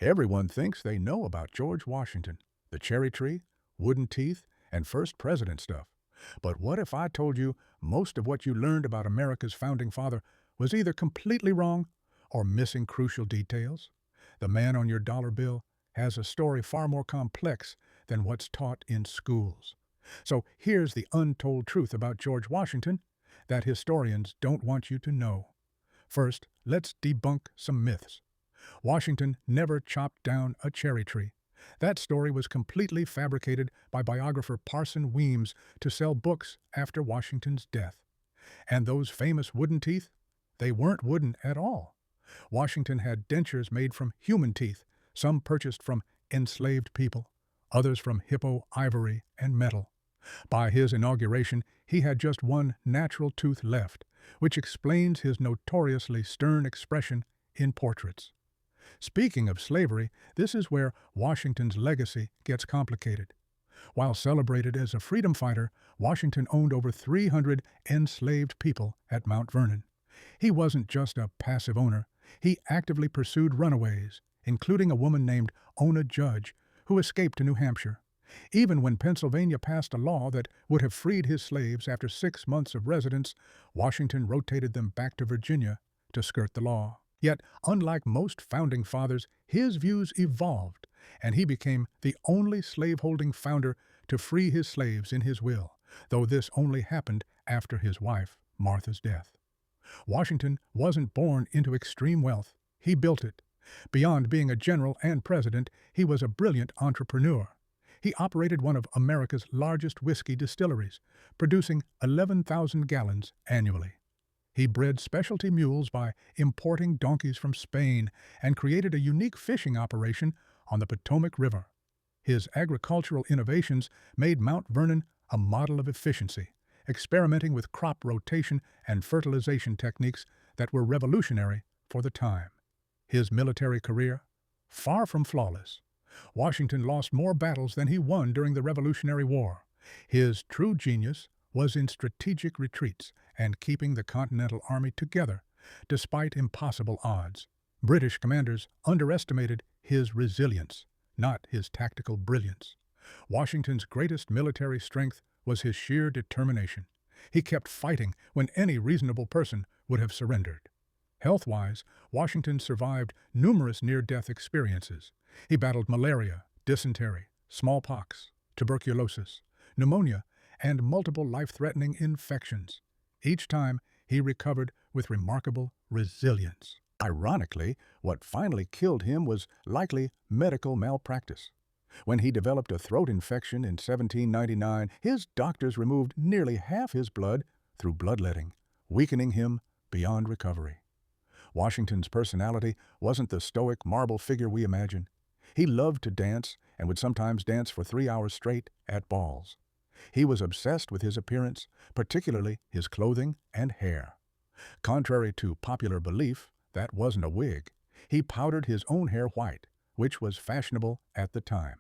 Everyone thinks they know about George Washington, the cherry tree, wooden teeth, and first president stuff. But what if I told you most of what you learned about America's founding father was either completely wrong or missing crucial details? The man on your dollar bill has a story far more complex than what's taught in schools. So here's the untold truth about George Washington that historians don't want you to know. First, let's debunk some myths. Washington never chopped down a cherry tree. That story was completely fabricated by biographer Parson Weems to sell books after Washington's death. And those famous wooden teeth? They weren't wooden at all. Washington had dentures made from human teeth, some purchased from enslaved people, others from hippo ivory and metal. By his inauguration, he had just one natural tooth left, which explains his notoriously stern expression in portraits. Speaking of slavery, this is where Washington's legacy gets complicated. While celebrated as a freedom fighter, Washington owned over 300 enslaved people at Mount Vernon. He wasn't just a passive owner, he actively pursued runaways, including a woman named Ona Judge, who escaped to New Hampshire. Even when Pennsylvania passed a law that would have freed his slaves after 6 months of residence, Washington rotated them back to Virginia to skirt the law. Yet, unlike most founding fathers, his views evolved, and he became the only slaveholding founder to free his slaves in his will, though this only happened after his wife, Martha's death. Washington wasn't born into extreme wealth, he built it. Beyond being a general and president, he was a brilliant entrepreneur. He operated one of America's largest whiskey distilleries, producing 11,000 gallons annually. He bred specialty mules by importing donkeys from Spain and created a unique fishing operation on the Potomac River. His agricultural innovations made Mount Vernon a model of efficiency, experimenting with crop rotation and fertilization techniques that were revolutionary for the time. His military career? Far from flawless. Washington lost more battles than he won during the Revolutionary War. His true genius was in strategic retreats and keeping the Continental Army together, despite impossible odds. British commanders underestimated his resilience, not his tactical brilliance. Washington's greatest military strength was his sheer determination. He kept fighting when any reasonable person would have surrendered. Health-wise, Washington survived numerous near-death experiences. He battled malaria, dysentery, smallpox, tuberculosis, pneumonia, and multiple life-threatening infections. Each time, he recovered with remarkable resilience. Ironically, what finally killed him was likely medical malpractice. When he developed a throat infection in 1799, his doctors removed nearly half his blood through bloodletting, weakening him beyond recovery. Washington's personality wasn't the stoic marble figure we imagine. He loved to dance and would sometimes dance for 3 hours straight at balls. He was obsessed with his appearance, particularly his clothing and hair. Contrary to popular belief, that wasn't a wig. He powdered his own hair white, which was fashionable at the time.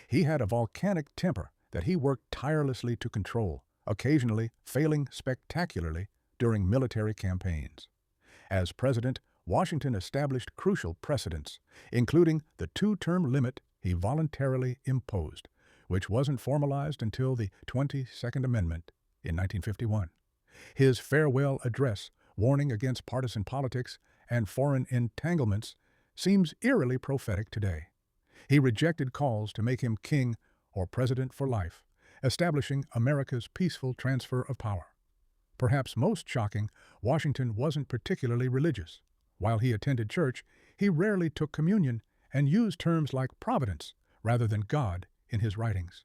He had a volcanic temper that he worked tirelessly to control, occasionally failing spectacularly during military campaigns. As president, Washington established crucial precedents, including the 2-term limit he voluntarily imposed, which wasn't formalized until the 22nd Amendment in 1951. His farewell address, warning against partisan politics and foreign entanglements, seems eerily prophetic today. He rejected calls to make him king or president for life, establishing America's peaceful transfer of power. Perhaps most shocking, Washington wasn't particularly religious. While he attended church, he rarely took communion and used terms like providence rather than God in his writings.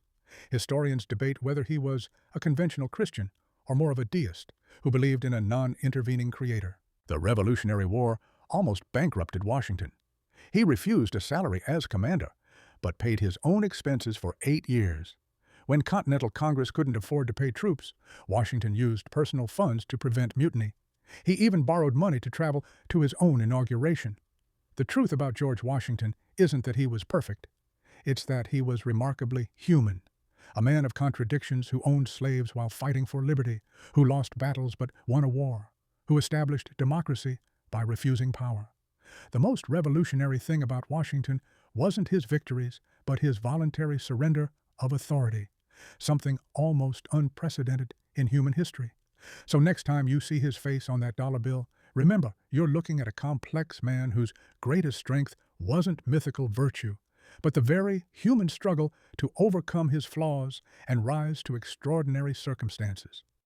Historians debate whether he was a conventional Christian or more of a deist who believed in a non-intervening creator. The Revolutionary War almost bankrupted Washington. He refused a salary as commander, but paid his own expenses for 8 years. When Continental Congress couldn't afford to pay troops, Washington used personal funds to prevent mutiny. He even borrowed money to travel to his own inauguration. The truth about George Washington isn't that he was perfect. It's that he was remarkably human. A man of contradictions who owned slaves while fighting for liberty, who lost battles but won a war, who established democracy by refusing power. The most revolutionary thing about Washington wasn't his victories, but his voluntary surrender of authority, something almost unprecedented in human history. So next time you see his face on that dollar bill, remember you're looking at a complex man whose greatest strength wasn't mythical virtue, but the very human struggle to overcome his flaws and rise to extraordinary circumstances.